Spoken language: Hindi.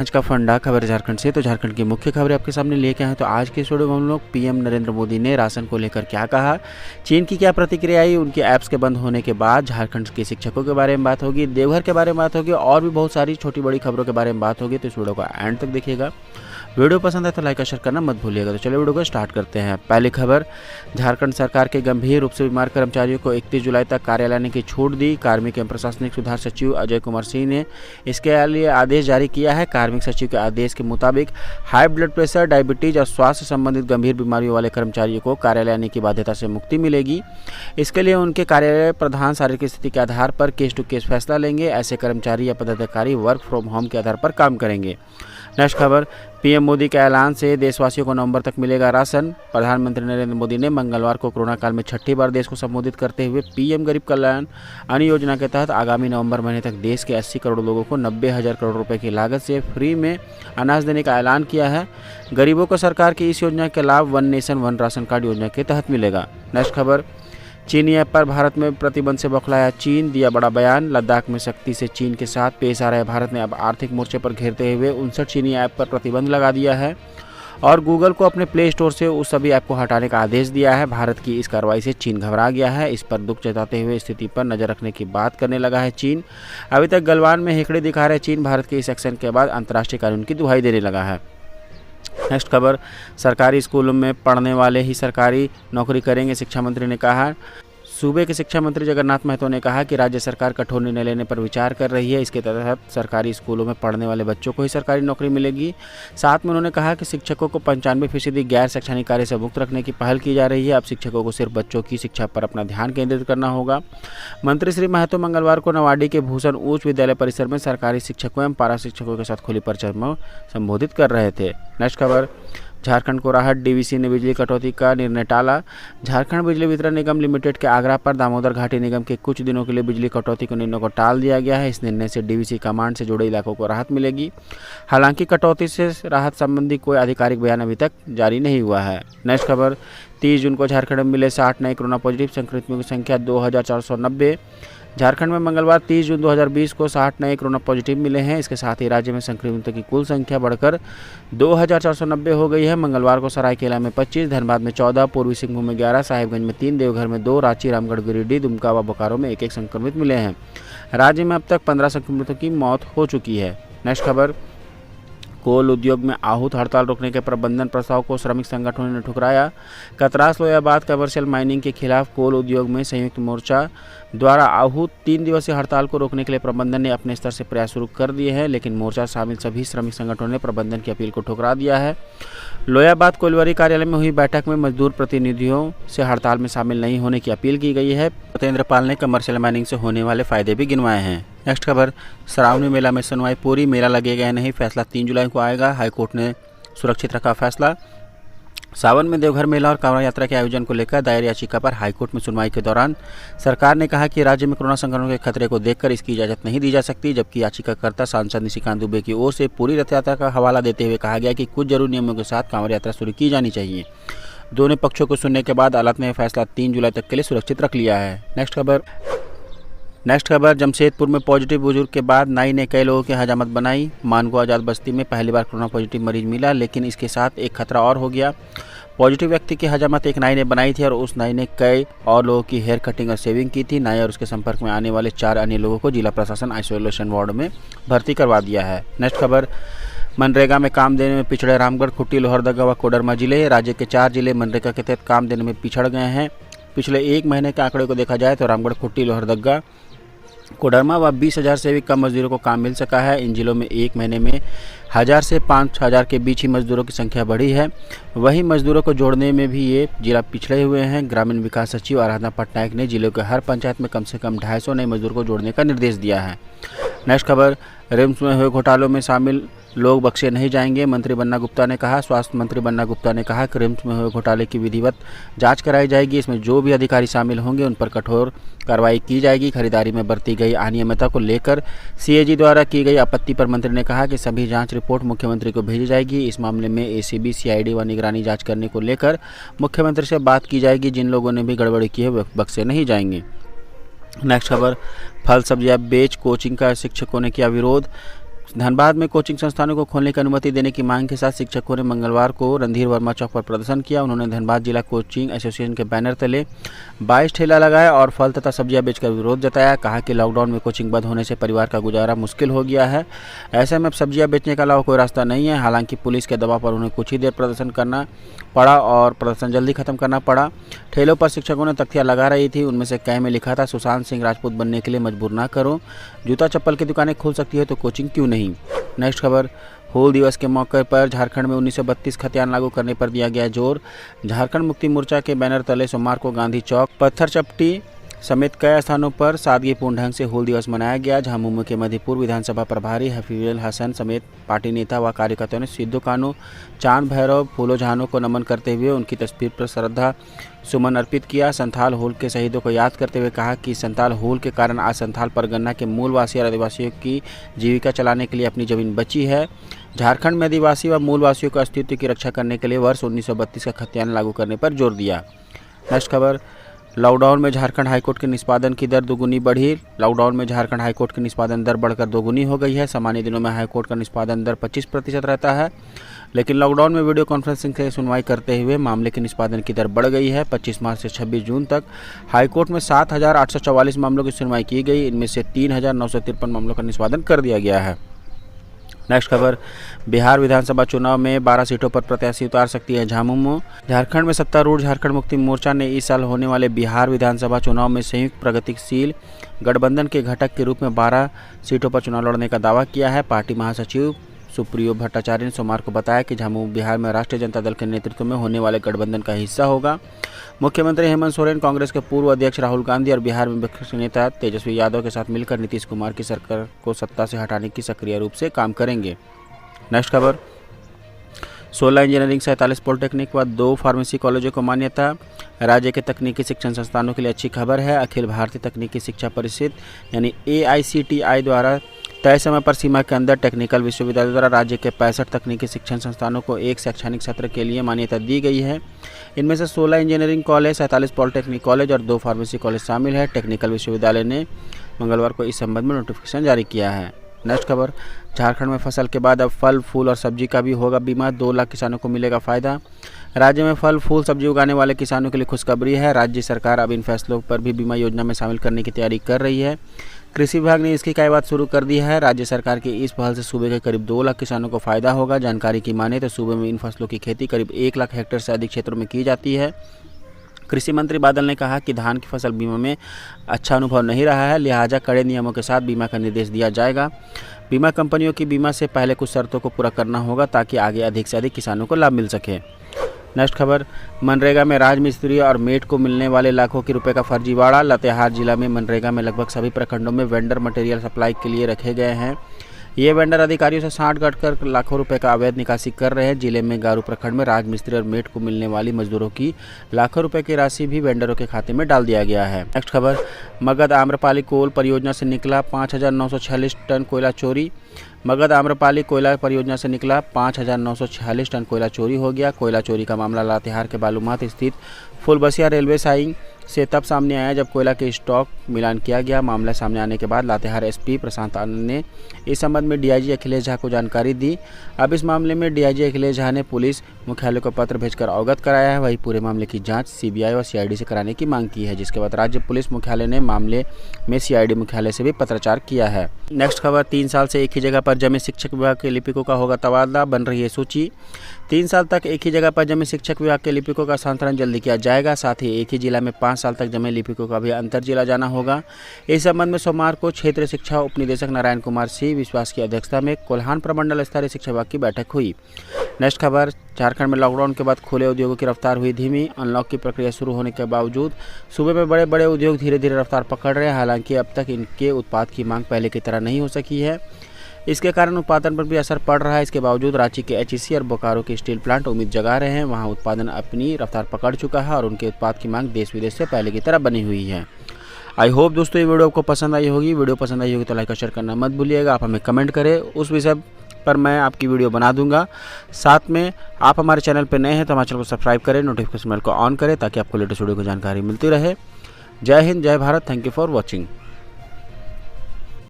आज का फंडा खबर झारखंड से। तो झारखंड की मुख्य खबरें आपके सामने लेके आए हैं। तो आज के वीडियो में हम लोग पीएम नरेंद्र मोदी ने राशन को लेकर क्या कहा, चीन की क्या प्रतिक्रिया आई, उनके ऐप्स के बंद होने के बाद झारखंड के शिक्षकों के बारे में बात होगी, देवघर के बारे में बात होगी और भी बहुत सारी छोटी बड़ी खबरों के बारे में बात होगी। तो इस वीडियो को एंड तक देखिएगा। वीडियो पसंद है तो लाइक और शेयर करना मत भूलिएगा। तो चलिए वीडियो को स्टार्ट करते हैं। पहली खबर, झारखंड सरकार के गंभीर रूप से बीमार कर्मचारियों को 31 जुलाई तक कार्यालय आने की छूट दी। कार्मिक एवं प्रशासनिक सुधार सचिव अजय कुमार सिंह ने इसके लिए आदेश जारी किया है। कार्मिक सचिव के आदेश के मुताबिक हाई ब्लड प्रेशर, डायबिटीज और स्वास्थ्य संबंधित गंभीर बीमारियों वाले कर्मचारियों को कार्यालय आने की बाध्यता से मुक्ति मिलेगी। इसके लिए उनके कार्यालय प्रधान शारीरिक स्थिति के आधार पर केस टू केस फैसला लेंगे। ऐसे कर्मचारी या पदाधिकारी वर्क फ्रॉम होम के आधार पर काम करेंगे। नेक्स्ट खबर, पीएम मोदी के ऐलान से देशवासियों को नवंबर तक मिलेगा राशन। प्रधानमंत्री नरेंद्र मोदी ने मंगलवार को कोरोना काल में छठी बार देश को संबोधित करते हुए पीएम गरीब कल्याण अन्न योजना के तहत आगामी नवंबर महीने तक देश के 80 करोड़ लोगों को 90,000 करोड़ रुपए की लागत से फ्री में अनाज देने का ऐलान किया है। गरीबों को सरकार की इस योजना के लाभ one nation one ration card योजना के तहत मिलेगा। नेक्स्ट खबर, चीनी ऐप पर भारत में प्रतिबंध से बौखलाया चीन, दिया बड़ा बयान। लद्दाख में सख्ती से चीन के साथ पेश आ रहे भारत ने अब आर्थिक मोर्चे पर घेरते हुए 59 चीनी ऐप पर प्रतिबंध लगा दिया है और गूगल को अपने प्ले स्टोर से उस सभी ऐप को हटाने का आदेश दिया है। भारत की इस कार्रवाई से चीन घबरा गया है। इस पर दुख जताते हुए स्थिति पर नजर रखने की बात करने लगा है चीन। अभी तक गलवान में हेकड़े दिखा रहे चीन भारत के इस एक्शन के बाद अंतर्राष्ट्रीय कानून की दुहाई देने लगा है। नेक्स्ट खबर, सरकारी स्कूलों में पढ़ने वाले ही सरकारी नौकरी करेंगे, शिक्षा मंत्री ने कहा। सूबे के शिक्षा मंत्री जगन्नाथ महतो ने कहा कि राज्य सरकार कठोर निर्णय लेने पर विचार कर रही है। इसके तहत सरकारी स्कूलों में पढ़ने वाले बच्चों को ही सरकारी नौकरी मिलेगी। साथ में उन्होंने कहा कि शिक्षकों को 95% गैर शैक्षणिक कार्य से मुक्त रखने की पहल की जा रही है। अब शिक्षकों को सिर्फ बच्चों की शिक्षा पर अपना ध्यान केंद्रित करना होगा। मंत्री श्री महतो मंगलवार को नवाडी के भूषण उच्च विद्यालय परिसर में सरकारी शिक्षकों एवं पारा शिक्षकों के साथ खुली परिचर्चा में संबोधित कर रहे थे। नेक्स्ट खबर, झारखंड को राहत, डीवीसी ने बिजली कटौती का निर्णय टाला। झारखंड बिजली वितरण निगम लिमिटेड के आग्रह पर दामोदर घाटी निगम के कुछ दिनों के लिए बिजली कटौती के निर्णय को टाल दिया गया है। इस निर्णय से डीवीसी कमांड से जुड़े इलाकों को राहत मिलेगी। हालांकि कटौती से राहत संबंधी कोई आधिकारिक बयान अभी तक जारी नहीं हुआ है। नेक्स्ट खबर, 30 जून को झारखंड में मिले 60 नए कोरोना पॉजिटिव संक्रमितों की संख्या 2490। झारखंड में मंगलवार 30 जून 2020 को 60 नए कोरोना पॉजिटिव मिले हैं। इसके साथ ही राज्य में संक्रमितों की कुल संख्या बढ़कर 2490 हो गई है। मंगलवार को सरायकेला में 25, धनबाद में 14, पूर्वी सिंहभूम में 11, साहिबगंज में 3, देवघर में 2, रांची, रामगढ़, गिरिडीह, दुमका व बोकारो में 1-1 संक्रमित मिले हैं। राज्य में अब तक 15 संक्रमितों की मौत हो चुकी है। नेक्स्ट खबर, कोल उद्योग में आहूत हड़ताल रोकने के प्रबंधन प्रस्ताव को श्रमिक संगठनों ने ठुकराया। कतरास लोयाबाद कमर्शियल माइनिंग के खिलाफ कोल उद्योग में संयुक्त मोर्चा द्वारा आहूत 3 दिवसीय हड़ताल को रोकने के लिए प्रबंधन ने अपने स्तर से प्रयास शुरू कर दिए हैं, लेकिन मोर्चा शामिल सभी श्रमिक संगठनों ने प्रबंधन की अपील को ठुकरा दिया है। लोयाबाद कोइलवरी कार्यालय में हुई बैठक में मजदूर प्रतिनिधियों से हड़ताल में शामिल नहीं होने की अपील की गई है। सत्येंद्र पाल ने कमर्शियल माइनिंग से होने वाले फायदे भी गिनवाए हैं। नेक्स्ट खबर, श्रावणी मेला में सुनवाई पूरी, मेला लगेगा या नहीं, फैसला 3 जुलाई को आएगा। हाईकोर्ट ने सुरक्षित रखा फैसला। सावन में देवघर मेला और कांवड़ यात्रा के आयोजन को लेकर दायर याचिका पर हाईकोर्ट में सुनवाई के दौरान सरकार ने कहा कि राज्य में कोरोना संक्रमण के खतरे को देखकर इसकी इजाजत नहीं दी जा सकती। जबकि याचिकाकर्ता सांसद निशिकांत दुबे की ओर से पूरी रथ यात्रा का हवाला देते हुए कहा गया कि कुछ जरूरी नियमों के साथ कांवड़ यात्रा शुरू की जानी चाहिए। दोनों पक्षों को सुनने के बाद अदालत ने फैसला 3 जुलाई तक के लिए सुरक्षित रख लिया है। नेक्स्ट खबर, जमशेदपुर में पॉजिटिव बुजुर्ग के बाद नाई ने कई लोगों की हजामत बनाई। मानगो आजाद बस्ती में पहली बार कोरोना पॉजिटिव मरीज मिला, लेकिन इसके साथ एक खतरा और हो गया। पॉजिटिव व्यक्ति की हजामत एक नाई ने बनाई थी और उस नाई ने कई और लोगों की हेयर कटिंग और शेविंग की थी। नाई और उसके संपर्क में आने वाले 4 अन्य लोगों को जिला प्रशासन आइसोलेशन वार्ड में भर्ती करवा दिया है। नेक्स्ट खबर, मनरेगा में काम देने में पिछड़े रामगढ़, खुट्टी, लोहरदगा व कोडरमा जिले। राज्य के 4 जिले मनरेगा के तहत काम देने में पिछड़ गए हैं। पिछले 1 महीने के आंकड़े को देखा जाए तो रामगढ़, खुट्टी, लोहरदगा, कोडरमा व 20,000 से भी कम मजदूरों को काम मिल सका है। इन जिलों में 1 महीने में 1000 से 5000 के बीच ही मजदूरों की संख्या बढ़ी है। वहीं मजदूरों को जोड़ने में भी ये जिला पिछड़े हुए हैं। ग्रामीण विकास सचिव आराधना पटनायक ने जिले के हर पंचायत में कम से कम 250 नए मजदूर को जोड़ने का निर्देश दिया है। नेक्स्ट खबर, रिम्स में हुए घोटालों में शामिल लोग बख्शे नहीं जाएंगे, मंत्री बन्ना गुप्ता ने कहा। स्वास्थ्य मंत्री बन्ना गुप्ता ने कहा कि रिम्स में हुए घोटाले की विधिवत जांच कराई जाएगी। इसमें जो भी अधिकारी शामिल होंगे उन पर कठोर कार्रवाई की जाएगी। खरीदारी में बरती गई अनियमितता को लेकर सीएजी द्वारा की गई आपत्ति पर मंत्री ने कहा कि सभी जांच रिपोर्ट मुख्यमंत्री को भेजी जाएगी। इस मामले में एसीबी, सीआईडी व निगरानी जांच करने को लेकर मुख्यमंत्री से बात की जाएगी। जिन लोगों ने भी गड़बड़ी की है वो बख्शे नहीं जाएंगे। नेक्स्ट खबर, फल सब्जियां बेच कोचिंग का शिक्षकों ने किया विरोध। धनबाद में कोचिंग संस्थानों को खोलने की अनुमति देने की मांग के साथ शिक्षकों ने मंगलवार को रणधीर वर्मा चौक पर प्रदर्शन किया। उन्होंने धनबाद जिला कोचिंग एसोसिएशन के बैनर तले 22 ठेला लगाया और फल तथा सब्जियां बेचकर विरोध जताया। कहा कि लॉकडाउन में कोचिंग बंद होने से परिवार का गुजारा मुश्किल हो गया है। ऐसे में अब सब्जियां बेचने के अलावा कोई रास्ता नहीं है। हालांकि पुलिस के दबाव पर उन्हें कुछ ही देर प्रदर्शन करना पड़ा और प्रदर्शन जल्दी खत्म करना पड़ा। ठेलों पर शिक्षकों ने तख्तियां लगा रही थी। उनमें से कई में लिखा था, सुशांत सिंह राजपूत बनने के लिए मजबूर ना करो, जूता चप्पल की दुकानें खुल सकती है तो कोचिंग क्यों नहीं। नेक्स्ट खबर, हूल दिवस के मौके पर झारखंड में 1932 खतियान लागू करने पर दिया गया जोर। झारखंड मुक्ति मोर्चा के बैनर तले सोमवार को गांधी चौक, पत्थर चपटी समेत कई स्थानों पर सादगीपूर्ण ढंग से हूल दिवस मनाया गया। झामुमो के मधेपुर विधानसभा प्रभारी हफीजुल हसन समेत पार्टी नेता व कार्यकर्ताओं ने सिद्धू कान्हू, चांद भैरव, फूलो झानो को नमन करते हुए उनकी तस्वीर पर श्रद्धा सुमन अर्पित किया। संथाल हूल के शहीदों को याद करते हुए कहा कि संथाल हूल के कारण आज संथाल परगना के मूलवासी और आदिवासियों की जीविका चलाने के लिए अपनी जमीन बची है। झारखंड में आदिवासी व मूलवासियों के अस्तित्व की रक्षा करने के लिए वर्ष 1932 का खतियान लागू करने पर जोर दिया। नेक्स्ट खबर, लॉकडाउन में झारखंड हाईकोर्ट के निष्पादन की दर दोगुनी बढ़ी। लॉकडाउन में झारखंड हाईकोर्ट की निष्पादन दर बढ़कर दोगुनी हो गई है। सामान्य दिनों में हाईकोर्ट का निष्पादन दर 25% रहता है, लेकिन लॉकडाउन में वीडियो कॉन्फ्रेंसिंग से सुनवाई करते हुए मामले के निष्पादन की दर बढ़ गई है। 25 मार्च से 26 जून तक हाईकोर्ट में 7,844 मामलों की सुनवाई की गई। इनमें से 3,953 मामलों का निष्पादन कर दिया गया है। नेक्स्ट खबर, बिहार विधानसभा चुनाव में 12 सीटों पर प्रत्याशी उतार सकती है झामुमो। झारखंड में सत्तारूढ़ झारखंड मुक्ति मोर्चा ने इस साल होने वाले बिहार विधानसभा चुनाव में संयुक्त प्रगतिशील गठबंधन के घटक के रूप में 12 सीटों पर चुनाव लड़ने का दावा किया है। पार्टी महासचिव सुप्रियो भट्टाचार्य ने सोमवार को बताया कि झामुमो बिहार में राष्ट्रीय जनता दल के नेतृत्व में होने वाले गठबंधन का हिस्सा होगा। मुख्यमंत्री हेमंत सोरेन, कांग्रेस के पूर्व अध्यक्ष राहुल गांधी और बिहार में विपक्ष नेता तेजस्वी यादव के साथ मिलकर नीतीश कुमार की सरकार को सत्ता से हटाने की सक्रिय रूप से काम करेंगे। नेक्स्ट खबर, 16 इंजीनियरिंग, 47 पॉलिटेक्निक व 2 फार्मेसी कॉलेजों को मान्यता। राज्य के तकनीकी शिक्षण संस्थानों के लिए अच्छी खबर है। अखिल भारतीय तकनीकी शिक्षा परिषद यानी AICTI द्वारा तय समय पर सीमा के अंदर टेक्निकल विश्वविद्यालय द्वारा राज्य के 65 तकनीकी शिक्षण संस्थानों को एक शैक्षणिक सत्र के लिए मान्यता दी गई है। इनमें से 16 इंजीनियरिंग कॉलेज, 47 पॉलिटेक्निक कॉलेज और 2 फार्मेसी कॉलेज शामिल है। टेक्निकल विश्वविद्यालय ने मंगलवार को इस संबंध में नोटिफिकेशन जारी किया है। नेक्स्ट खबर, झारखंड में फसल के बाद अब फल, फूल और सब्जी का भी होगा बीमा। 2 लाख किसानों को मिलेगा फायदा। राज्य में फल, फूल, सब्जी उगाने वाले किसानों के लिए खुशखबरी है। राज्य सरकार अब इन फैसलों पर भी बीमा योजना में शामिल करने की तैयारी कर रही है। कृषि विभाग ने इसकी कार्यवाही शुरू कर दी है। राज्य सरकार की इस पहल से सूबे के करीब 2 लाख किसानों को फायदा होगा। जानकारी की माने तो सूबे में इन फसलों की खेती करीब 1 लाख हेक्टेयर से अधिक क्षेत्रों में की जाती है। कृषि मंत्री बादल ने कहा कि धान की फसल बीमा में अच्छा अनुभव नहीं रहा है, लिहाजा कड़े नियमों के साथ बीमा का निर्देश दिया जाएगा। बीमा कंपनियों की बीमा से पहले कुछ शर्तों को पूरा करना होगा ताकि आगे अधिक से अधिक किसानों को लाभ मिल सके। नेक्स्ट खबर, मनरेगा में राजमिस्त्री और मेट को मिलने वाले लाखों के रुपए का फर्जीवाड़ा। लातेहार जिला में मनरेगा में लगभग सभी प्रखंडों में वेंडर मटेरियल सप्लाई के लिए रखे गए हैं। ये वेंडर अधिकारियों से साठ गढ़ कर लाखों रुपए का अवैध निकासी कर रहे हैं। जिले में गारू प्रखंड में राजमिस्त्री और मेट को मिलने वाली मजदूरों की लाखों रुपए की राशि भी वेंडरों के खाते में डाल दिया गया है। नेक्स्ट खबर, मगध आम्रपाली कोल परियोजना से निकला 5,946 टन कोयला चोरी। मगध आम्रपाली कोयला परियोजना से निकला 5,946 टन कोयला चोरी हो गया। कोयला चोरी का मामला लातेहार के बालूमाथ स्थित फुलबसिया रेलवे साइंग से तब सामने आया जब कोयला के स्टॉक मिलान किया गया। मामला सामने आने के बाद लातेहार SP प्रशांत आनंद ने इस संबंध में DIG अखिलेश झा को जानकारी दी। अब इस मामले में DIG अखिलेश झा ने पुलिस मुख्यालय को पत्र भेजकर अवगत कराया है। वही पूरे मामले की जांच CBI और CID से कराने की मांग की है, जिसके बाद राज्य पुलिस मुख्यालय ने मामले में CID मुख्यालय से भी पत्राचार किया है। नेक्स्ट खबर, 3 साल से एक ही जगह पर जमे शिक्षक विभाग के लिपिकों का होगा तबादला, बन रही है सूची। 3 साल तक एक ही जगह पर जमे शिक्षक विभाग के लिपिकों का स्थानांतरण जल्दी किया जाएगा। साथ ही एक ही जिला में 5 साल तक जमे लिपिकों का भी अंतर जिला जाना होगा। इस संबंध में सोमवार को क्षेत्रीय शिक्षा उप निदेशक नारायण कुमार सिंह विश्वास की अध्यक्षता में कोल्हान प्रमंडल स्तरीय शिक्षा विभाग की बैठक हुई। नेक्स्ट खबर, झारखंड में लॉकडाउन के बाद खुले उद्योगों की रफ्तार हुई धीमी। अनलॉक की प्रक्रिया शुरू होने के बावजूद सूबे में बड़े बड़े उद्योग धीरे धीरे रफ्तार पकड़ रहे हैं। हालांकि अब तक इनके उत्पाद की मांग पहले की तरह नहीं हो सकी है। इसके कारण उत्पादन पर भी असर पड़ रहा है। इसके बावजूद रांची के HEC और बोकारो के स्टील प्लांट उम्मीद जगा रहे हैं। वहां उत्पादन अपनी रफ्तार पकड़ चुका है और उनके उत्पाद की मांग देश विदेश से पहले की तरह बनी हुई है। आई होप दोस्तों ये वीडियो आपको पसंद आई होगी। वीडियो पसंद आई होगी तो लाइक और शेयर करना मत भूलिएगा। आप हमें कमेंट करें, उस विषय पर मैं आपकी वीडियो बना दूंगा। साथ में आप हमारे चैनल पर नए हैं तो हमारे चैनल को सब्सक्राइब करें, नोटिफिकेशन बेल को ऑन करें ताकि आपको लेटेस्ट वीडियो की जानकारी मिलती रहे। जय हिंद, जय Bharat. Thank you for watching.